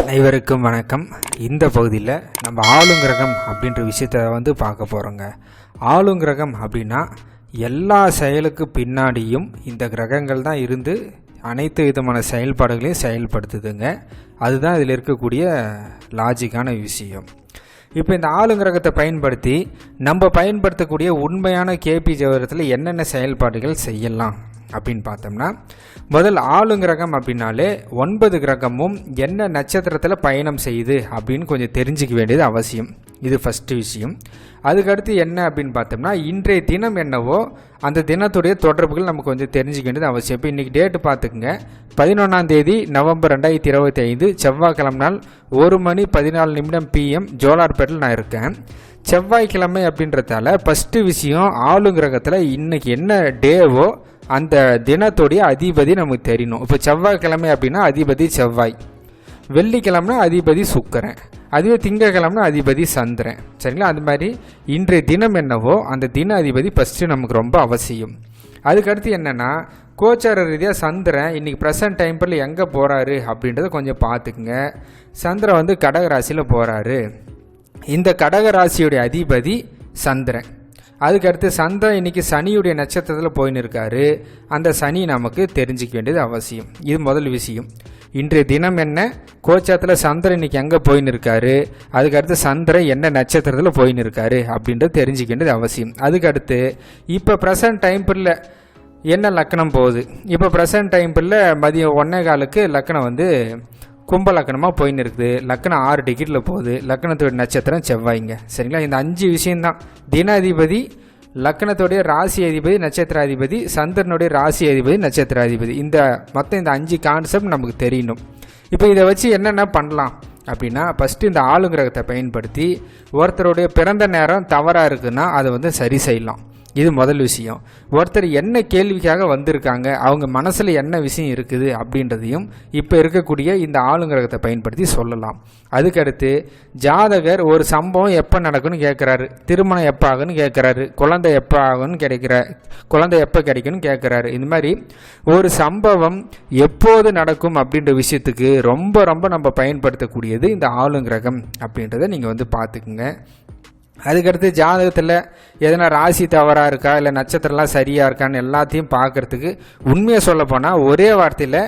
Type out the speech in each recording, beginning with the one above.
அனைவருக்கும் வணக்கம். இந்த பகுதியில் நம்ம ஆளுங்கிரகம் அப்படின்ற விஷயத்தை பார்க்க போகிறோங்க. ஆளுங்கிரகம் அப்படின்னா எல்லா செயலுக்கு பின்னாடியும் இந்த கிரகங்கள் தான் இருந்து அனைத்து விதமான செயல்பாடுகளையும் செயல்படுத்துதுங்க. அதுதான் இதில் இருக்கக்கூடிய லாஜிக்கான விஷயம். இப்போ இந்த ஆளுங்கிரகத்தை பயன்படுத்தி நம்ம பயன்படுத்தக்கூடிய உண்மையான கேபி ஜோதிடத்தில் என்னென்ன செயல்பாடுகள் செய்யலாம் அப்படின்னு பார்த்தோம்னா, முதல் ஆளுங்கிரகம் அப்படின்னாலே 9 கிரகமும் என்ன நட்சத்திரத்தில் பயணம் செய்யுது அப்படின்னு கொஞ்சம் தெரிஞ்சிக்க வேண்டியது அவசியம். இது ஃபஸ்ட்டு விஷயம். அதுக்கடுத்து என்ன அப்படின்னு பார்த்தோம்னா, இன்றைய தினம் என்னவோ அந்த தினத்துடைய தொடர்புகள் நமக்கு கொஞ்சம் தெரிஞ்சிக்க வேண்டியது அவசியம். இப்போ இன்றைக்கி டேட்டு பார்த்துக்குங்க, 11ஆம் தேதி நவம்பர் 2025 செவ்வாய்க்கிழமை நாள் 1:14 PM ஜோலார்பேட்டில் நான் இருக்கேன். செவ்வாய்க்கிழமை அப்படின்றதால ஃபஸ்ட்டு விஷயம் ஆளுங்கிரகத்தில் இன்றைக்கி என்ன டேவோ அந்த தினத்துடைய அதிபதி நமக்கு தெரியணும். இப்போ செவ்வாய்க்கிழமை அப்படின்னா அதிபதி செவ்வாய், வெள்ளிக்கிழமைனா அதிபதி சுக்கிரன், அதுவே திங்கக்கிழமைனா அதிபதி சந்திரன். சரிங்களா? அது மாதிரி இன்றைய தினம் என்னவோ அந்த தின அதிபதி ஃபஸ்ட்டு நமக்கு ரொம்ப அவசியம். அதுக்கடுத்து என்னென்னா, கோச்சார ரீதியாக சந்திரன் இன்றைக்கி ப்ரெசன்ட் டைம்பில் எங்கே போகிறாரு அப்படின்றத கொஞ்சம் பார்த்துக்குங்க. சந்திரன் கடகராசியில் போகிறாரு. இந்த கடகராசியுடைய அதிபதி சந்திரன். அதுக்கடுத்து சந்திரன் இன்றைக்கி சனியுடைய நட்சத்திரத்தில் போயின்னு இருக்காரு. அந்த சனி நமக்கு தெரிஞ்சிக்க வேண்டியது அவசியம். இது முதல் விஷயம். இன்றைய தினம் என்ன, கோச்சாரத்தில் சந்திரன் இன்றைக்கி எங்கே போயின்னு இருக்காரு, அதுக்கடுத்து சந்திரன் என்ன நட்சத்திரத்தில் போயின்னு இருக்காரு அப்படின்றது தெரிஞ்சிக்க வேண்டியது அவசியம். அதுக்கடுத்து இப்போ ப்ரெசன்ட் டைம்பில் என்ன லக்கணம் போகுது. இப்போ ப்ரெசன்ட் டைம்பில் மதியம் 1:15 லக்கணம் கும்ப லக்கணமாக போயின்னு இருக்குது. லக்கணம் 6 டிகிரியில் போகுது. லக்கணத்தோட நட்சத்திரம் செவ்வாய்ங்க. சரிங்களா? இந்த 5 விஷயம்தான். தின அதிபதி, லக்கணத்துடைய ராசி அதிபதி, நட்சத்திராதிபதி, சந்திரனுடைய ராசி அதிபதி, நட்சத்திராதிபதி, இந்த மொத்தம் இந்த 5 கான்செப்ட் நமக்கு தெரியணும். இப்போ இதை வச்சு என்னென்ன பண்ணலாம் அப்படின்னா, ஃபஸ்ட்டு இந்த ஆளுங்கிரகத்தை பயன்படுத்தி ஒருத்தருடைய பிறந்த நேரம் தவறாக இருக்குன்னா அதை சரி செய்யலாம். இது முதல் விஷயம். ஒருத்தர் என்ன கேள்விக்காக வந்திருக்காங்க, அவங்க மனசில் என்ன விஷயம் இருக்குது அப்படின்றதையும் இப்போ இருக்கக்கூடிய இந்த ஆளுங்கிரகத்தை பயன்படுத்தி சொல்லலாம். அதுக்கடுத்து ஜாதகர் ஒரு சம்பவம் எப்போ நடக்குன்னு கேட்குறாரு, திருமணம் எப்போ ஆகுன்னு கேட்குறாரு, குழந்தை எப்போ ஆகுன்னு குழந்தை எப்போ கிடைக்குன்னு கேட்குறாரு. இந்த மாதிரி ஒரு சம்பவம் எப்போது நடக்கும் அப்படின்ற விஷயத்துக்கு ரொம்ப ரொம்ப நம்ம பயன்படுத்தக்கூடியது இந்த ஆளுங்கிரகம் அப்படின்றத நீங்கள் பார்த்துக்குங்க. அதுக்கடுத்து ஜாதகத்தில் எதனா ராசி தவறாக இருக்கா, இல்லை நட்சத்திரம்லாம் சரியாக இருக்கான்னு எல்லாத்தையும் பார்க்குறதுக்கு உண்மையை சொல்ல போனால் ஒரே வார்த்தையில்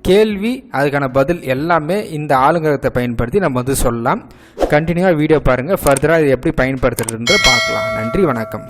கேள்வி, அதுக்கான பதில் எல்லாமே இந்த ஆளுங்கிரகத்தை பயன்படுத்தி நம்ம சொல்லலாம். கண்டினியூவாக வீடியோ பாருங்கள். ஃபர்தராக இது எப்படி பயன்படுத்துறதுன்ற பார்க்கலாம். நன்றி, வணக்கம்.